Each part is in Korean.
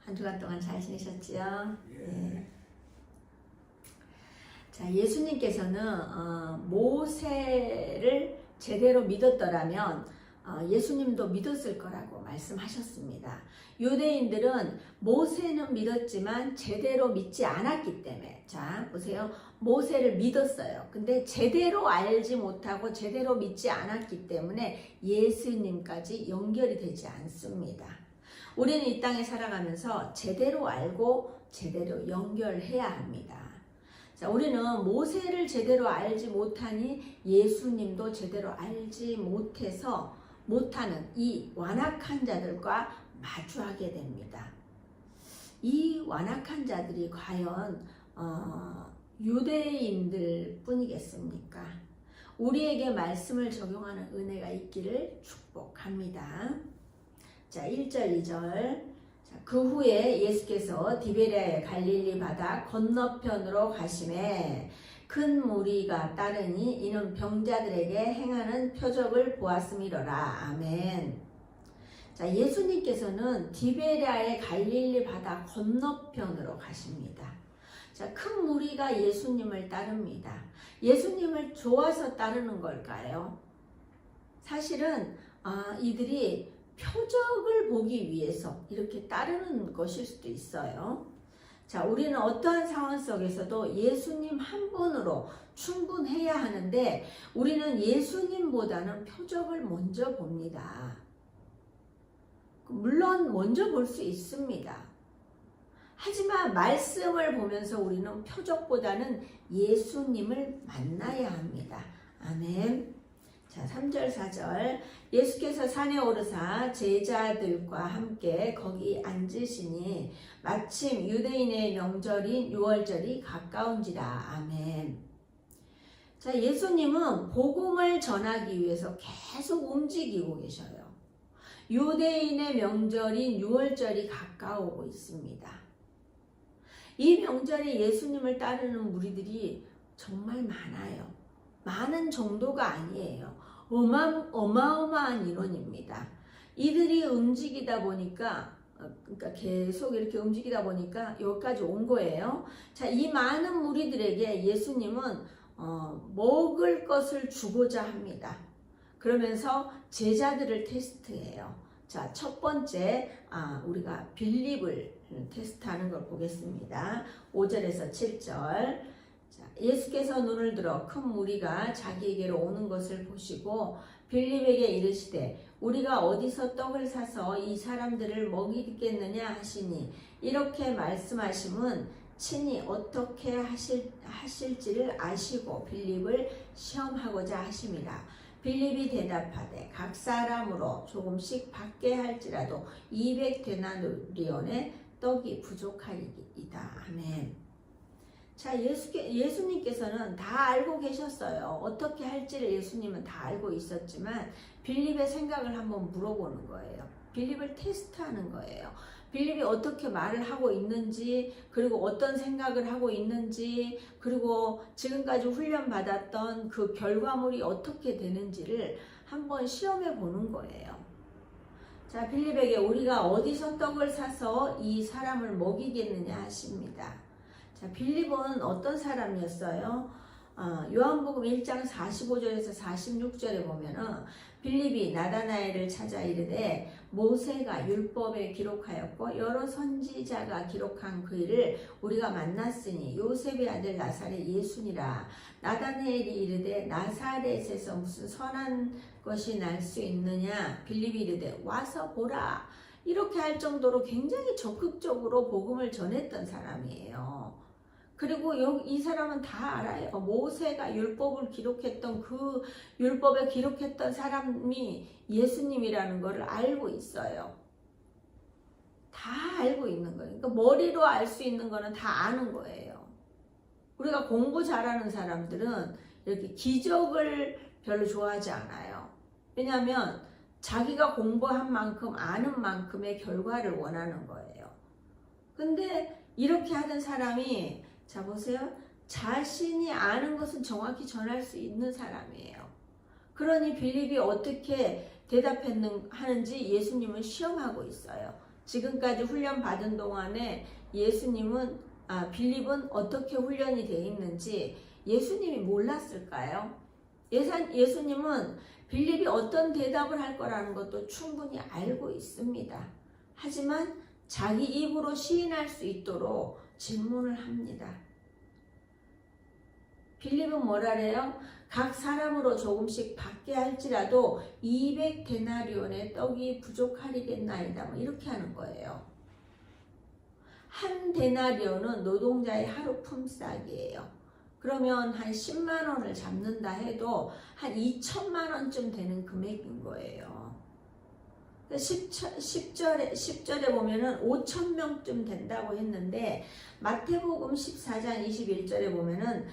한 주간 동안 잘 지내셨지요? 예. 네. 자, 예수님께서는 모세를 제대로 믿었더라면 예수님도 믿었을 거라고 말씀하셨습니다. 유대인들은 모세는 믿었지만 제대로 믿지 않았기 때문에, 자 보세요, 모세를 믿었어요. 근데 제대로 알지 못하고 제대로 믿지 않았기 때문에 예수님까지 연결이 되지 않습니다. 우리는 이 땅에 살아가면서 제대로 알고 제대로 연결해야 합니다. 자, 우리는 모세를 제대로 알지 못하니 예수님도 제대로 알지 못하는 이 완악한 자들과 마주하게 됩니다. 이 완악한 자들이 과연 유대인들 뿐이겠습니까? 우리에게 말씀을 적용하는 은혜가 있기를 축복합니다. 자, 1절 2절. 그 후에 예수께서 디베랴의 갈릴리 바다 건너편으로 가시매 큰 무리가 따르니 이는 병자들에게 행하는 표적을 보았음이로라. 아멘. 자, 예수님께서는 디베랴의 갈릴리 바다 건너편으로 가십니다. 자, 큰 무리가 예수님을 따릅니다. 예수님을 좋아서 따르는 걸까요? 사실은 이들이 표적을 보기 위해서 이렇게 따르는 것일 수도 있어요. 자, 우리는 어떠한 상황 속에서도 예수님 한 분으로 충분해야 하는데 우리는 예수님보다는 표적을 먼저 봅니다. 물론 먼저 볼 수 있습니다. 하지만 말씀을 보면서 우리는 표적보다는 예수님을 만나야 합니다. 아멘. 자, 3절 4절. 예수께서 산에 오르사 제자들과 함께 거기 앉으시니 마침 유대인의 명절인 유월절이 가까운지라. 아멘. 자, 예수님은 복음을 전하기 위해서 계속 움직이고 계셔요. 유대인의 명절인 유월절이 가까우고 있습니다. 이 명절에 예수님을 따르는 무리들이 정말 많아요. 많은 정도가 아니에요. 어마어마한 인원입니다. 이들이 움직이다 보니까, 그러니까 계속 이렇게 움직이다 보니까 여기까지 온 거예요. 자, 이 많은 무리들에게 예수님은 먹을 것을 주고자 합니다. 그러면서 제자들을 테스트해요. 자, 첫 번째, 우리가 빌립을 테스트하는 걸 보겠습니다. 5절에서 7절. 예수께서 눈을 들어 큰 무리가 자기에게로 오는 것을 보시고 빌립에게 이르시되 우리가 어디서 떡을 사서 이 사람들을 먹이겠느냐 하시니 이렇게 말씀하심은 친히 어떻게 하실지를 아시고 빌립을 시험하고자 하심이라. 빌립이 대답하되 각 사람으로 조금씩 받게 할지라도 200데나리온의 떡이 부족하리이다. 아멘. 자, 예수님께서는 다 알고 계셨어요. 어떻게 할지를 예수님은 다 알고 있었지만 빌립의 생각을 한번 물어보는 거예요. 빌립을 테스트하는 거예요. 빌립이 어떻게 말을 하고 있는지, 그리고 어떤 생각을 하고 있는지, 그리고 지금까지 훈련받았던 그 결과물이 어떻게 되는지를 한번 시험해 보는 거예요. 자, 빌립에게 우리가 어디서 떡을 사서 이 사람을 먹이겠느냐 하십니다. 자, 빌립은 어떤 사람이었어요? 요한복음 1장 45절에서 46절에 보면은 빌립이 나다나엘을 찾아 이르되 모세가 율법에 기록하였고 여러 선지자가 기록한 그 일을 우리가 만났으니 요셉의 아들 나사렛 예수니라. 나다나엘이 이르되 나사렛에서 무슨 선한 것이 날 수 있느냐? 빌립이 이르되 와서 보라. 이렇게 할 정도로 굉장히 적극적으로 복음을 전했던 사람이에요. 그리고 이 사람은 다 알아요. 모세가 율법을 기록했던 그 율법에 기록했던 사람이 예수님이라는 것을 알고 있어요. 다 알고 있는 거예요. 그러니까 머리로 알 수 있는 거는 다 아는 거예요. 우리가 공부 잘하는 사람들은 이렇게 기적을 별로 좋아하지 않아요. 왜냐하면 자기가 공부한 만큼 아는 만큼의 결과를 원하는 거예요. 근데 이렇게 하던 사람이 자 보세요. 자신이 아는 것은 정확히 전할 수 있는 사람이에요. 그러니 빌립이 어떻게 대답하는지 예수님은 시험하고 있어요. 지금까지 훈련 받은 동안에 빌립은 어떻게 훈련이 되어 있는지 예수님이 몰랐을까요? 예수님은 빌립이 어떤 대답을 할 거라는 것도 충분히 알고 있습니다. 하지만 자기 입으로 시인할 수 있도록 질문을 합니다. 빌립은 뭐라래요? 각 사람으로 조금씩 받게 할지라도 200데나리온의 떡이 부족하리겠나이다. 뭐 이렇게 하는 거예요. 한 데나리온은 노동자의 하루 품삯이에요. 그러면 한 10만 원을 잡는다 해도 한 2천만 원쯤 되는 금액인 거예요. 10절에 보면은 5천 명쯤 된다고 했는데 마태복음 14장 21절에 보면은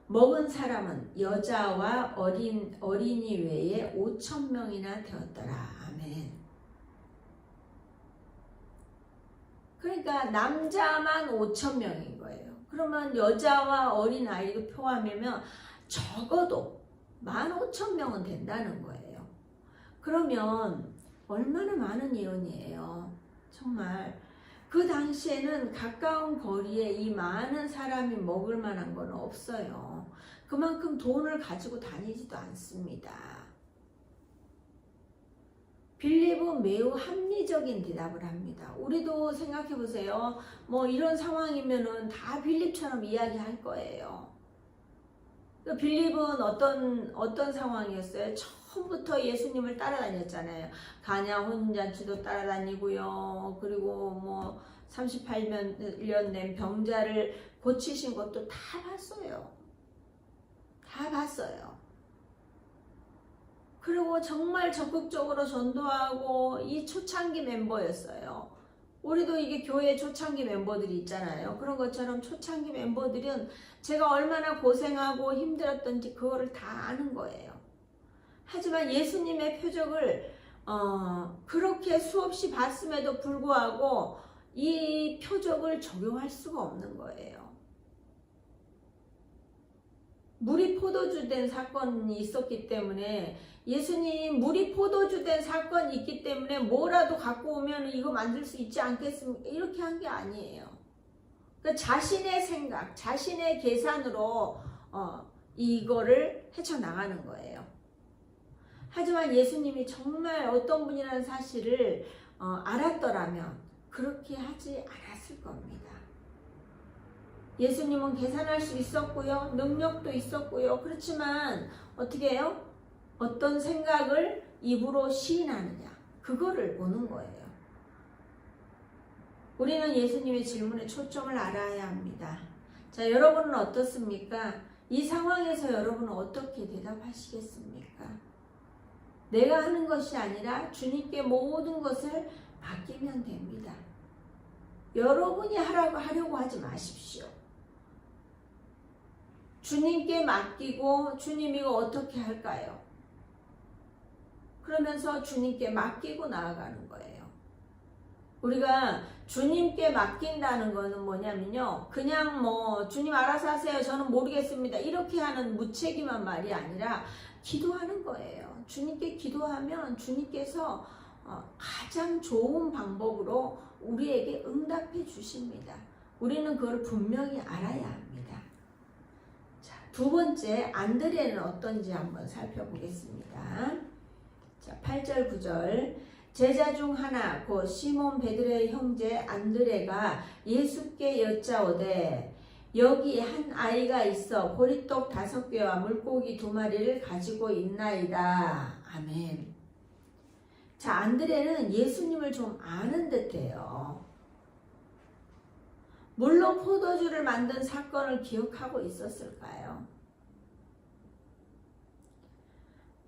먹은 사람은 여자와 어린이 외에 5천 명이나 되었더라. 아멘. 그러니까 남자만 5천 명인 거예요. 그러면 여자와 어린 아이도 포함하면 적어도 15,000명은 된다는 거예요. 그러면 얼마나 많은 인원이에요. 정말 그 당시에는 가까운 거리에 이 많은 사람이 먹을 만한 건 없어요. 그만큼 돈을 가지고 다니지도 않습니다. 빌립은 매우 합리적인 대답을 합니다. 우리도 생각해 보세요. 뭐 이런 상황이면은 다 빌립처럼 이야기할 거예요. 빌립은 어떤 상황이었어요? 처음부터 예수님을 따라다녔잖아요. 가냐 혼잔치도 따라다니고요. 그리고 뭐 38년 된 병자를 고치신 것도 다 봤어요. 다 봤어요. 그리고 정말 적극적으로 전도하고 이 초창기 멤버였어요. 우리도 이게 교회 초창기 멤버들이 있잖아요. 그런 것처럼 초창기 멤버들은 제가 얼마나 고생하고 힘들었던지 그거를 다 아는 거예요. 하지만 예수님의 표적을 그렇게 수없이 봤음에도 불구하고 이 표적을 적용할 수가 없는 거예요. 물이 포도주 된 사건이 있었기 때문에 예수님 물이 포도주 된 사건이 있기 때문에 뭐라도 갖고 오면 이거 만들 수 있지 않겠습니까? 이렇게 한 게 아니에요. 그러니까 자신의 생각, 자신의 계산으로 이거를 헤쳐나가는 거예요. 하지만 예수님이 정말 어떤 분이라는 사실을 알았더라면 그렇게 하지 않았을 겁니다. 예수님은 계산할 수 있었고요. 능력도 있었고요. 그렇지만 어떻게 해요? 어떤 생각을 입으로 시인하느냐. 그거를 보는 거예요. 우리는 예수님의 질문에 초점을 알아야 합니다. 자, 여러분은 어떻습니까? 이 상황에서 여러분은 어떻게 대답하시겠습니까? 내가 하는 것이 아니라 주님께 모든 것을 맡기면 됩니다. 여러분이 하려고 하지 마십시오. 주님께 맡기고 주님 이거 어떻게 할까요? 그러면서 주님께 맡기고 나아가는 거예요. 우리가 주님께 맡긴다는 거는 뭐냐면요. 그냥 뭐 주님 알아서 하세요. 저는 모르겠습니다. 이렇게 하는 무책임한 말이 아니라 기도하는 거예요. 주님께 기도하면 주님께서 가장 좋은 방법으로 우리에게 응답해 주십니다. 우리는 그걸 분명히 알아야 합니다. 자, 두 번째 안드레는 어떤지 한번 살펴보겠습니다. 자, 8절 9절 제자 중 하나 곧 시몬 베드로의 형제 안드레가 예수께 여짜오되 여기 한 아이가 있어 보리떡 5개와 물고기 2마리를 가지고 있나이다. 아멘. 자, 안드레는 예수님을 좀 아는 듯해요. 물로 포도주를 만든 사건을 기억하고 있었을까요?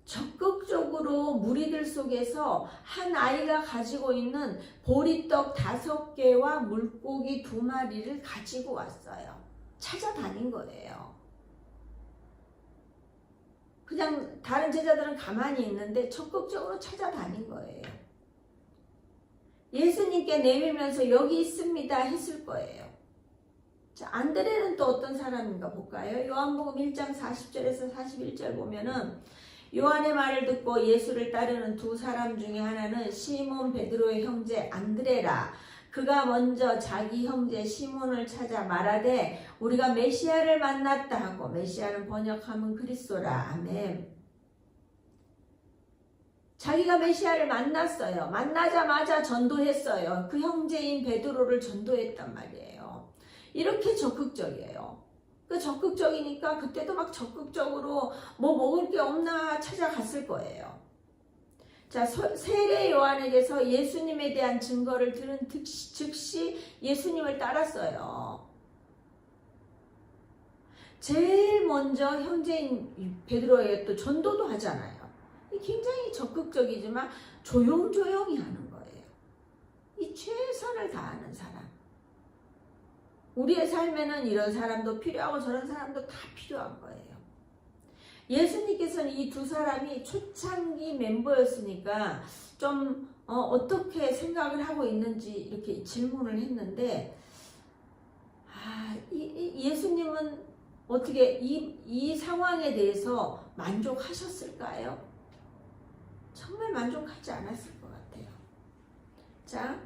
적극적으로 무리들 속에서 한 아이가 가지고 있는 보리떡 5개와 물고기 2마리를 가지고 왔어요. 찾아다닌 거예요. 그냥 다른 제자들은 가만히 있는데 적극적으로 찾아다닌 거예요. 예수님께 내밀면서 여기 있습니다 했을 거예요. 자, 안드레는 또 어떤 사람인가 볼까요? 요한복음 1장 40절에서 41절 보면은 요한의 말을 듣고 예수를 따르는 두 사람 중에 하나는 시몬 베드로의 형제 안드레라. 그가 먼저 자기 형제 시몬을 찾아 말하되 우리가 메시아를 만났다 하고, 메시아는 번역하면 그리스도라. 아멘. 자기가 메시아를 만났어요. 만나자마자 전도했어요. 그 형제인 베드로를 전도했단 말이에요. 이렇게 적극적이에요. 그 적극적이니까 그때도 막 적극적으로 뭐 먹을 게 없나 찾아갔을 거예요. 자, 세례 요한에게서 예수님에 대한 증거를 들은 즉시 예수님을 따랐어요. 제일 먼저 형제인 베드로에게 또 전도도 하잖아요. 굉장히 적극적이지만 조용조용히 하는 거예요. 이 최선을 다하는 사람. 우리의 삶에는 이런 사람도 필요하고 저런 사람도 다 필요한 거예요. 예수님께서는 이 두 사람이 초창기 멤버였으니까 좀 어떻게 생각을 하고 있는지 이렇게 질문을 했는데, 예수님은 어떻게 이 상황에 대해서 만족하셨을까요? 정말 만족하지 않았을 것 같아요. 자,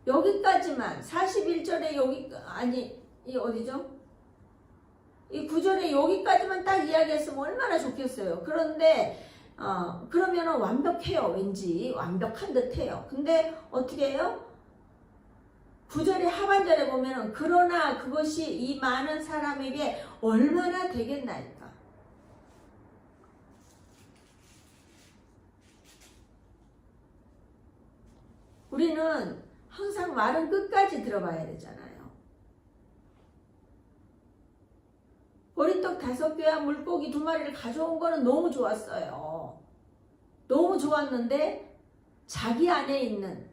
여기까지만 41절에 이 어디죠? 이 9절에 여기까지만 딱 이야기했으면 얼마나 좋겠어요. 그런데 그러면은 완벽해요. 왠지 완벽한 듯해요. 근데 어떻게 해요? 9절의 하반절에 보면은 그러나 그것이 이 많은 사람에게 얼마나 되겠나이까. 우리는 항상 말은 끝까지 들어봐야 되잖아요. 보리떡 5개와 물고기 2마리를 가져온 거는 너무 좋았어요. 너무 좋았는데 자기 안에 있는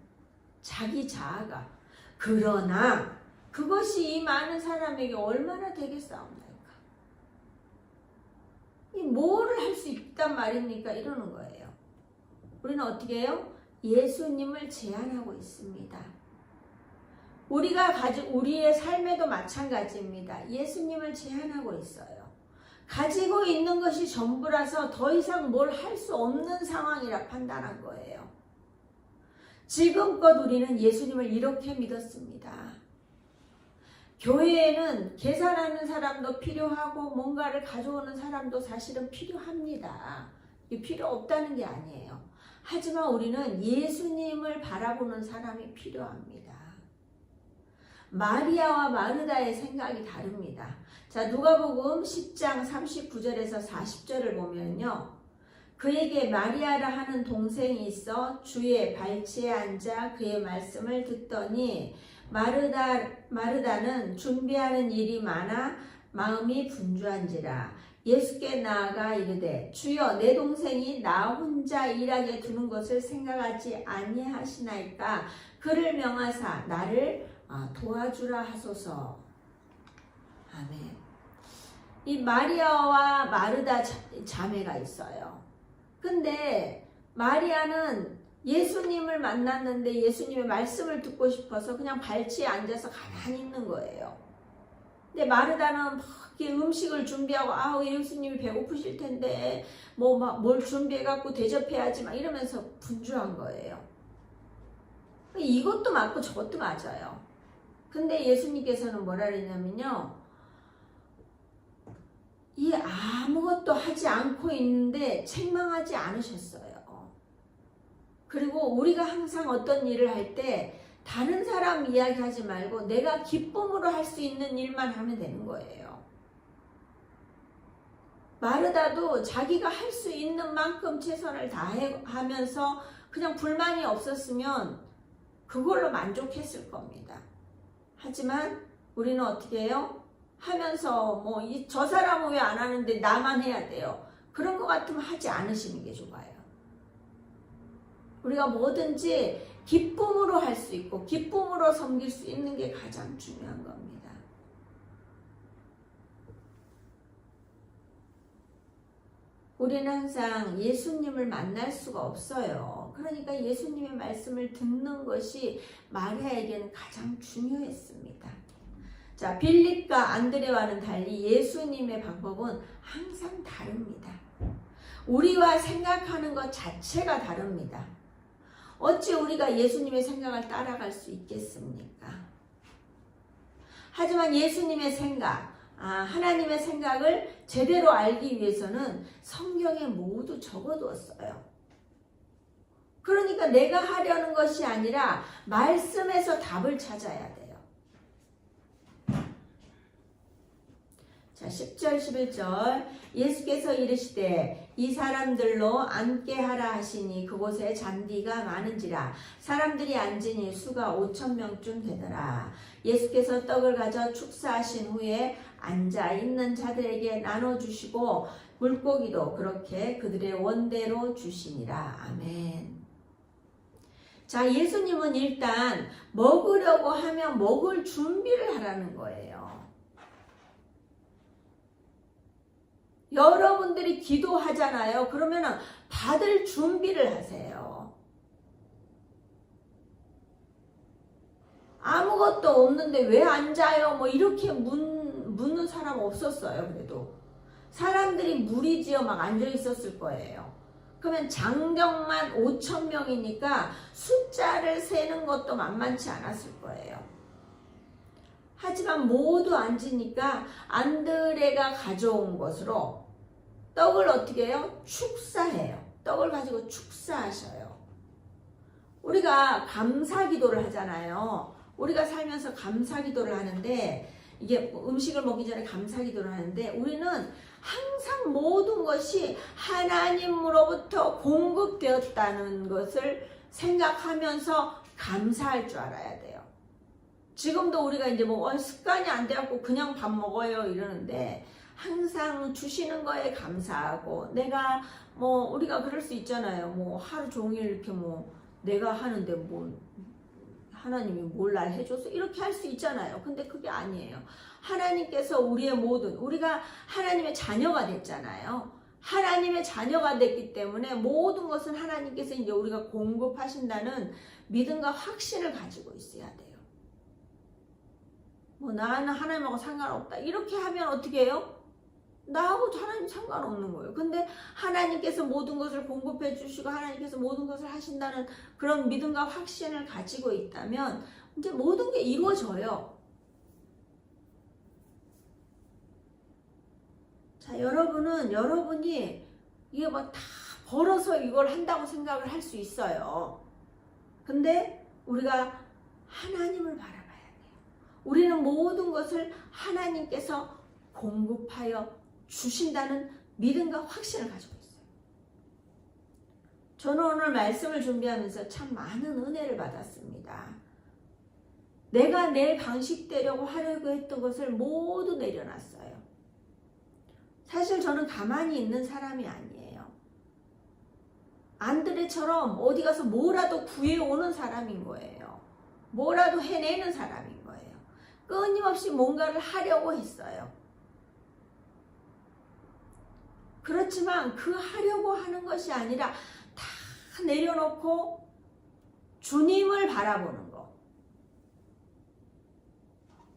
자기 자아가, 그러나 그것이 이 많은 사람에게 얼마나 되겠사옵나이까. 이 뭐를 할 수 있단 말입니까? 이러는 거예요. 우리는 어떻게 해요? 예수님을 제한하고 있습니다. 우리의 삶에도 마찬가지입니다. 예수님을 제한하고 있어요. 가지고 있는 것이 전부라서 더 이상 뭘 할 수 없는 상황이라 판단한 거예요. 지금껏 우리는 예수님을 이렇게 믿었습니다. 교회에는 계산하는 사람도 필요하고 뭔가를 가져오는 사람도 사실은 필요합니다. 필요 없다는 게 아니에요. 하지만 우리는 예수님을 바라보는 사람이 필요합니다. 마리아와 마르다의 생각이 다릅니다. 자, 누가복음 10장 39절에서 40절을 보면요. 그에게 마리아라 하는 동생이 있어 주의 발치에 앉아 그의 말씀을 듣더니 마르다는 준비하는 일이 많아 마음이 분주한지라. 예수께 나아가 이르되 주여 내 동생이 나 혼자 일하게 두는 것을 생각하지 아니하시나이까. 그를 명하사 나를 도와주라 하소서. 아멘. 이 마리아와 마르다 자매가 있어요. 근데 마리아는 예수님을 만났는데 예수님의 말씀을 듣고 싶어서 그냥 발치에 앉아서 가만히 있는 거예요. 근데 마르다는 막 음식을 준비하고 예수님이 배고프실 텐데 뭘 준비해갖고 대접해야지 막 이러면서 분주한 거예요. 이것도 맞고 저것도 맞아요. 근데 예수님께서는 뭐라 그러냐면요. 이 아무것도 하지 않고 있는데 책망하지 않으셨어요. 그리고 우리가 항상 어떤 일을 할 때 다른 사람 이야기하지 말고 내가 기쁨으로 할 수 있는 일만 하면 되는 거예요. 마르다도 자기가 할 수 있는 만큼 최선을 다하면서 그냥 불만이 없었으면 그걸로 만족했을 겁니다. 하지만 우리는 어떻게 해요? 하면서 저 사람은 왜 안 하는데 나만 해야 돼요. 그런 것 같으면 하지 않으시는 게 좋아요. 우리가 뭐든지 기쁨으로 할 수 있고 기쁨으로 섬길 수 있는 게 가장 중요한 겁니다. 우리는 항상 예수님을 만날 수가 없어요. 그러니까 예수님의 말씀을 듣는 것이 마리아에게는 가장 중요했습니다. 자, 빌립과 안드레와는 달리 예수님의 방법은 항상 다릅니다. 우리와 생각하는 것 자체가 다릅니다. 어찌 우리가 예수님의 생각을 따라갈 수 있겠습니까? 하지만 예수님의 생각, 하나님의 생각을 제대로 알기 위해서는 성경에 모두 적어두었어요. 그러니까 내가 하려는 것이 아니라 말씀에서 답을 찾아야 돼요. 자, 10절 11절 예수께서 이르시되 이 사람들로 앉게 하라 하시니 그곳에 잔디가 많은지라 사람들이 앉으니 수가 5,000명쯤 되더라. 예수께서 떡을 가져 축사하신 후에 앉아 있는 자들에게 나눠주시고 물고기도 그렇게 그들의 원대로 주시니라. 아멘. 자, 예수님은 일단 먹으려고 하면 먹을 준비를 하라는 거예요. 여러분들이 기도하잖아요. 그러면 받을 준비를 하세요. 아무것도 없는데 왜 앉아요? 뭐 이렇게 묻는 사람 없었어요. 그래도 사람들이 무리지어 막 앉아 있었을 거예요. 그러면 장정만 5,000명이니까 숫자를 세는 것도 만만치 않았을 거예요. 하지만 모두 앉으니까 안드레가 가져온 것으로 떡을 어떻게 해요? 축사해요. 떡을 가지고 축사하셔요. 우리가 감사기도를 하잖아요. 우리가 살면서 감사기도를 하는데 이게 음식을 먹기 전에 감사기도를 하는데 우리는 항상 모든 것이 하나님으로부터 공급되었다는 것을 생각하면서 감사할 줄 알아야 돼요. 지금도 우리가 이제 뭐 습관이 안 돼갖고 그냥 밥 먹어요 이러는데 항상 주시는 거에 감사하고 내가 뭐 우리가 그럴 수 있잖아요. 뭐 하루 종일 이렇게 뭐 내가 하는데 뭐 하나님이 뭘 날 해줘서 이렇게 할 수 있잖아요. 근데 그게 아니에요. 하나님께서 우리의 모든 우리가 하나님의 자녀가 됐잖아요. 하나님의 자녀가 됐기 때문에 모든 것은 하나님께서 이제 우리가 공급하신다는 믿음과 확신을 가지고 있어야 돼요. 뭐 나는 하나님하고 상관없다 이렇게 하면 어떻게 해요? 나하고도 하나님 상관없는 거예요. 근데 하나님께서 모든 것을 공급해 주시고 하나님께서 모든 것을 하신다는 그런 믿음과 확신을 가지고 있다면 이제 모든 게 이루어져요. 자, 여러분이 이게 뭐 다 벌어서 이걸 한다고 생각을 할 수 있어요. 근데 우리가 하나님을 바라봐야 돼요. 우리는 모든 것을 하나님께서 공급하여 주신다는 믿음과 확신을 가지고 있어요. 저는 오늘 말씀을 준비하면서 참 많은 은혜를 받았습니다. 내가 내 방식대로 하려고 했던 것을 모두 내려놨어요. 사실 저는 가만히 있는 사람이 아니에요. 안드레처럼 어디 가서 뭐라도 구해오는 사람인 거예요. 뭐라도 해내는 사람인 거예요. 끊임없이 뭔가를 하려고 했어요. 그렇지만 그 하려고 하는 것이 아니라 다 내려놓고 주님을 바라보는 거.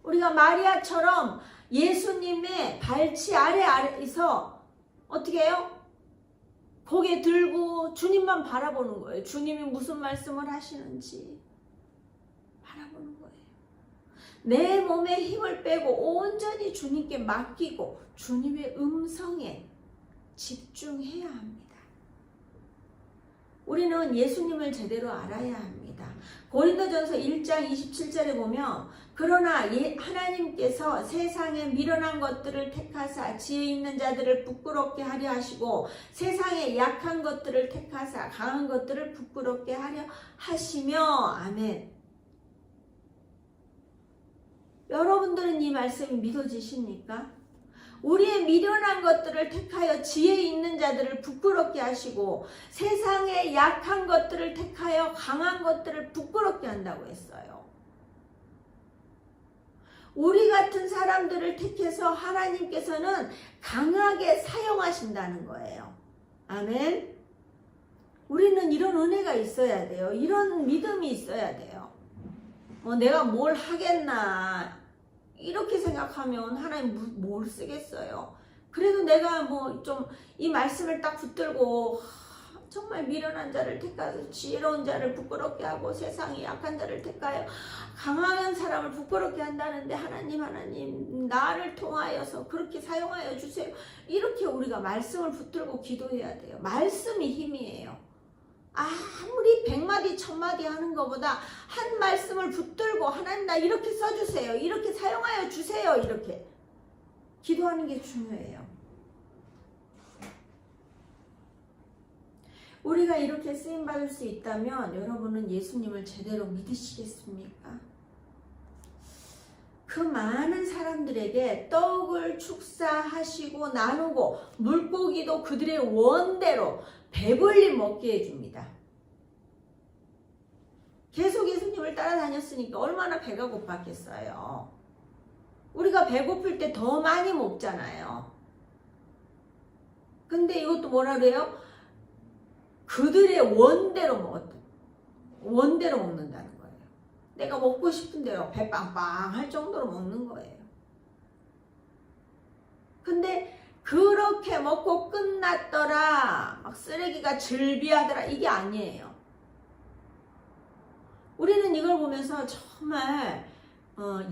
우리가 마리아처럼 예수님의 발치 아래에서 어떻게 해요? 고개 들고 주님만 바라보는 거예요. 주님이 무슨 말씀을 하시는지 바라보는 거예요. 내 몸에 힘을 빼고 온전히 주님께 맡기고 주님의 음성에 집중해야 합니다. 우리는 예수님을 제대로 알아야 합니다. 고린도전서 1장 27절에 보면 그러나 하나님께서 세상에 미련한 것들을 택하사 지혜 있는 자들을 부끄럽게 하려 하시고 세상에 약한 것들을 택하사 강한 것들을 부끄럽게 하려 하시며 아멘. 여러분들은 이 말씀이 믿어지십니까? 우리의 미련한 것들을 택하여 지혜 있는 자들을 부끄럽게 하시고 세상의 약한 것들을 택하여 강한 것들을 부끄럽게 한다고 했어요. 우리 같은 사람들을 택해서 하나님께서는 강하게 사용하신다는 거예요. 아멘. 우리는 이런 은혜가 있어야 돼요. 이런 믿음이 있어야 돼요. 내가 뭘 하겠나 이렇게 생각하면 하나님 뭘 쓰겠어요. 그래도 내가 뭐 좀 이 말씀을 딱 붙들고 정말 미련한 자를 택하여 지혜로운 자를 부끄럽게 하고 세상이 약한 자를 택하여 강한 사람을 부끄럽게 한다는데 하나님 나를 통하여서 그렇게 사용하여 주세요. 이렇게 우리가 말씀을 붙들고 기도해야 돼요. 말씀이 힘이에요. 아무리 100마디 1000마디 하는 것보다 한 말씀을 붙들고 하나님 나 이렇게 써주세요. 이렇게 사용하여 주세요. 이렇게 기도하는 게 중요해요. 우리가 이렇게 쓰임받을 수 있다면 여러분은 예수님을 제대로 믿으시겠습니까? 그 많은 사람들에게 떡을 축사하시고 나누고 물고기도 그들의 원대로 배불리 먹게 해줍니다. 계속 예수님을 따라다녔으니까 얼마나 배가 고팠겠어요. 우리가 배고플 때 더 많이 먹잖아요. 근데 이것도 뭐라 그래요? 그들의 원대로 먹는다는 거예요. 내가 먹고 싶은 대로 배 빵빵 할 정도로 먹는 거예요. 근데 그렇게 먹고 끝났더라, 막 쓰레기가 즐비하더라, 이게 아니에요. 우리는 이걸 보면서 정말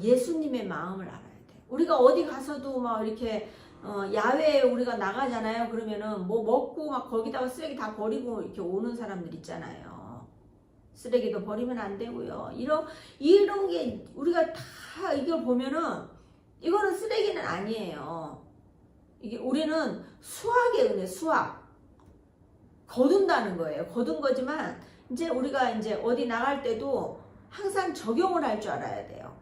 예수님의 마음을 알아야 돼요. 우리가 어디 가서도 막 이렇게 야외에 우리가 나가잖아요. 그러면은 뭐 먹고 막 거기다가 쓰레기 다 버리고 이렇게 오는 사람들 있잖아요. 쓰레기도 버리면 안 되고요. 이런 게 우리가 다 이걸 보면은 이거는 쓰레기는 아니에요. 이게 우리는 수학의 은혜, 수학. 거둔다는 거예요. 거둔 거지만 이제 우리가 이제 어디 나갈 때도 항상 적용을 할 줄 알아야 돼요.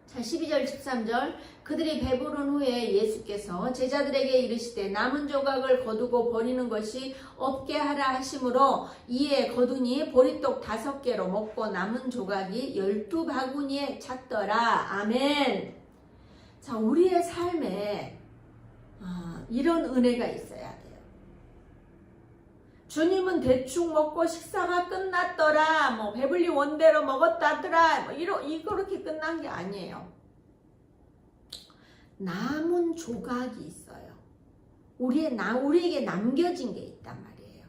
자, 12절 13절 그들이 배부른 후에 예수께서 제자들에게 이르시되 남은 조각을 거두고 버리는 것이 없게 하라 하심으로 이에 거두니 보리떡 5개로 먹고 남은 조각이 12바구니에 찼더라. 아멘. 자, 우리의 삶에 이런 은혜가 있어야 돼요. 주님은 대충 먹고 식사가 끝났더라, 뭐 배불리 원대로 먹었다더라, 뭐 이렇게 끝난 게 아니에요. 남은 조각이 있어요. 우리에게 남겨진 게 있단 말이에요.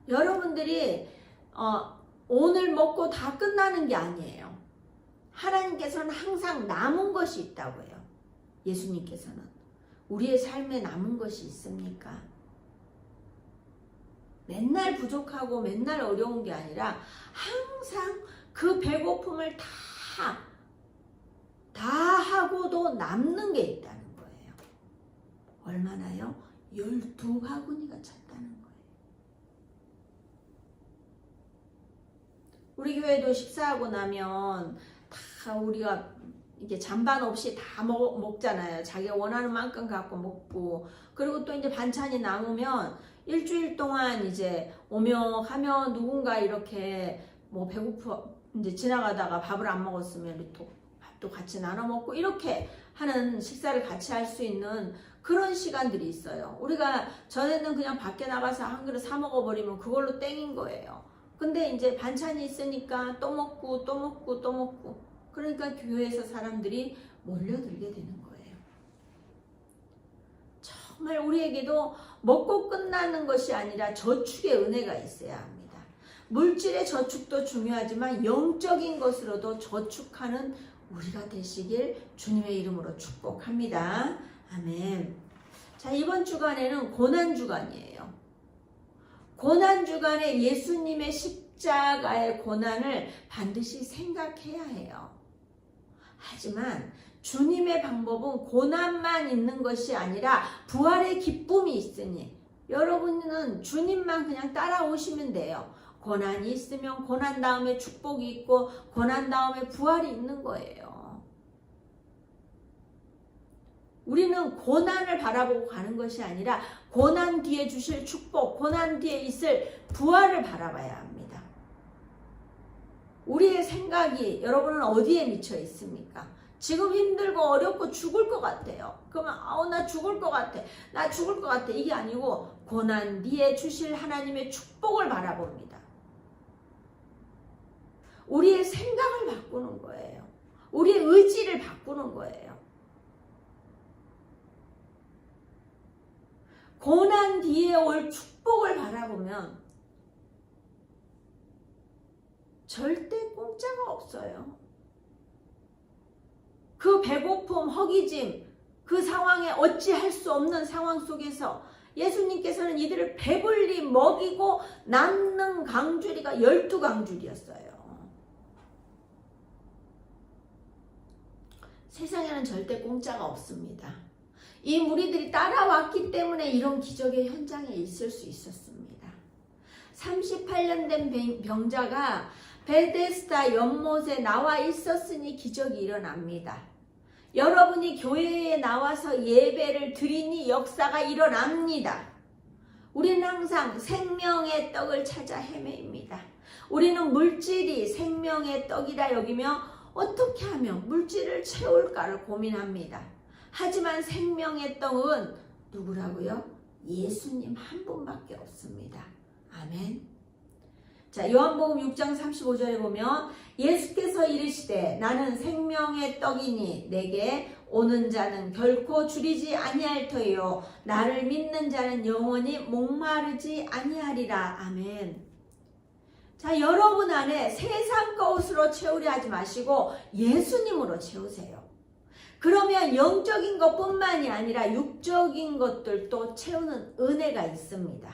여러분들이 오늘 먹고 다 끝나는 게 아니에요. 하나님께서는 항상 남은 것이 있다고 해요. 예수님께서는. 우리의 삶에 남은 것이 있습니까? 맨날 부족하고 맨날 어려운 게 아니라 항상 그 배고픔을 다 하고도 남는 게 있다는 거예요. 얼마나요? 12바구니가 찼다는 거예요. 우리 교회도 식사하고 나면 다 우리가 이게 잔반 없이 다 먹잖아요. 자기가 원하는 만큼 갖고 먹고, 그리고 또 이제 반찬이 남으면 일주일 동안 이제 오며 가며 누군가 이렇게 뭐 이제 지나가다가 밥을 안 먹었으면 또 밥도 같이 나눠 먹고 이렇게 하는 식사를 같이 할 수 있는 그런 시간들이 있어요. 우리가 전에는 그냥 밖에 나가서 한 그릇 사 먹어버리면 그걸로 땡인 거예요. 근데 이제 반찬이 있으니까 또 먹고 또 먹고 또 먹고, 그러니까 교회에서 사람들이 몰려들게 되는 거예요. 정말 우리에게도 먹고 끝나는 것이 아니라 저축의 은혜가 있어야 합니다. 물질의 저축도 중요하지만 영적인 것으로도 저축하는 우리가 되시길 주님의 이름으로 축복합니다. 아멘. 자, 이번 주간에는 고난주간이에요. 고난주간에 예수님의 십자가의 고난을 반드시 생각해야 해요. 하지만 주님의 방법은 고난만 있는 것이 아니라 부활의 기쁨이 있으니 여러분은 주님만 그냥 따라오시면 돼요. 고난이 있으면 고난 다음에 축복이 있고 고난 다음에 부활이 있는 거예요. 우리는 고난을 바라보고 가는 것이 아니라 고난 뒤에 주실 축복, 고난 뒤에 있을 부활을 바라봐야 합니다. 우리의 생각이 여러분은 어디에 미쳐 있습니까? 지금 힘들고 어렵고 죽을 것 같아요. 그러면 나 죽을 것 같아. 나 죽을 것 같아. 이게 아니고 고난 뒤에 주실 하나님의 축복을 바라봅니다. 우리의 생각을 바꾸는 거예요. 우리의 의지를 바꾸는 거예요. 고난 뒤에 올 축복을 바라보면 절대 공짜가 없어요. 그 배고픔, 허기짐, 그 상황에 어찌할 수 없는 상황 속에서 예수님께서는 이들을 배불리 먹이고 남는 강주리가 12강주리였어요. 세상에는 절대 공짜가 없습니다. 이 무리들이 따라왔기 때문에 이런 기적의 현장에 있을 수 있었습니다. 38년 된 병자가 베데스다 연못에 나와 있었으니 기적이 일어납니다. 여러분이 교회에 나와서 예배를 드리니 역사가 일어납니다. 우리는 항상 생명의 떡을 찾아 헤매입니다. 우리는 물질이 생명의 떡이라 여기며 어떻게 하면 물질을 채울까를 고민합니다. 하지만 생명의 떡은 누구라고요? 예수님 한 분밖에 없습니다. 아멘. 자, 요한복음 6장 35절에 보면 예수께서 이르시되 나는 생명의 떡이니 내게 오는 자는 결코 줄이지 아니할 터이요 나를 믿는 자는 영원히 목마르지 아니하리라. 아멘. 자, 여러분 안에 세상 것으로 채우려 하지 마시고 예수님으로 채우세요. 그러면 영적인 것뿐만이 아니라 육적인 것들도 채우는 은혜가 있습니다.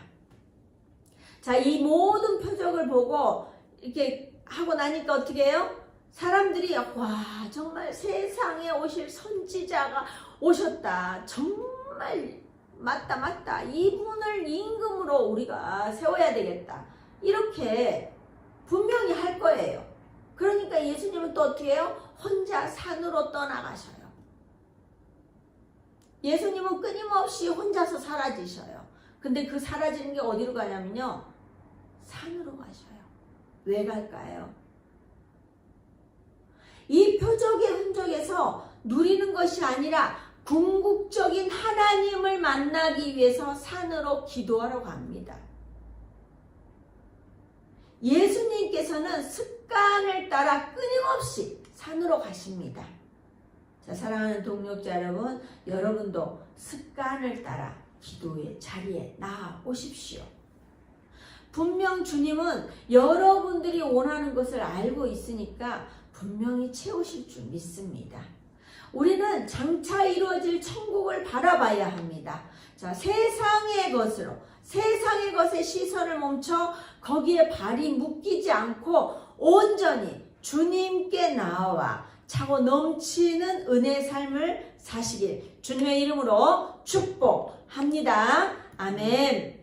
자, 이 모든 표적을 보고 이렇게 하고 나니까 어떻게 해요? 사람들이 와, 정말 세상에 오실 선지자가 오셨다. 정말 맞다. 이분을 임금으로 우리가 세워야 되겠다. 이렇게 분명히 할 거예요. 그러니까 예수님은 또 어떻게 해요? 혼자 산으로 떠나가셔요. 예수님은 끊임없이 혼자서 사라지셔요. 근데 그 사라지는 게 어디로 가냐면요. 산으로 가셔요. 왜 갈까요? 이 표적의 흔적에서 누리는 것이 아니라 궁극적인 하나님을 만나기 위해서 산으로 기도하러 갑니다. 예수님께서는 습관을 따라 끊임없이 산으로 가십니다. 자, 사랑하는 동역자 여러분, 여러분도 습관을 따라 기도의 자리에 나아 오십시오. 분명 주님은 여러분들이 원하는 것을 알고 있으니까 분명히 채우실 줄 믿습니다. 우리는 장차 이루어질 천국을 바라봐야 합니다. 자, 세상의 것으로, 세상의 것에 시선을 멈춰 거기에 발이 묶이지 않고 온전히 주님께 나와 차고 넘치는 은혜의 삶을 사시길 주님의 이름으로 축복합니다. 아멘.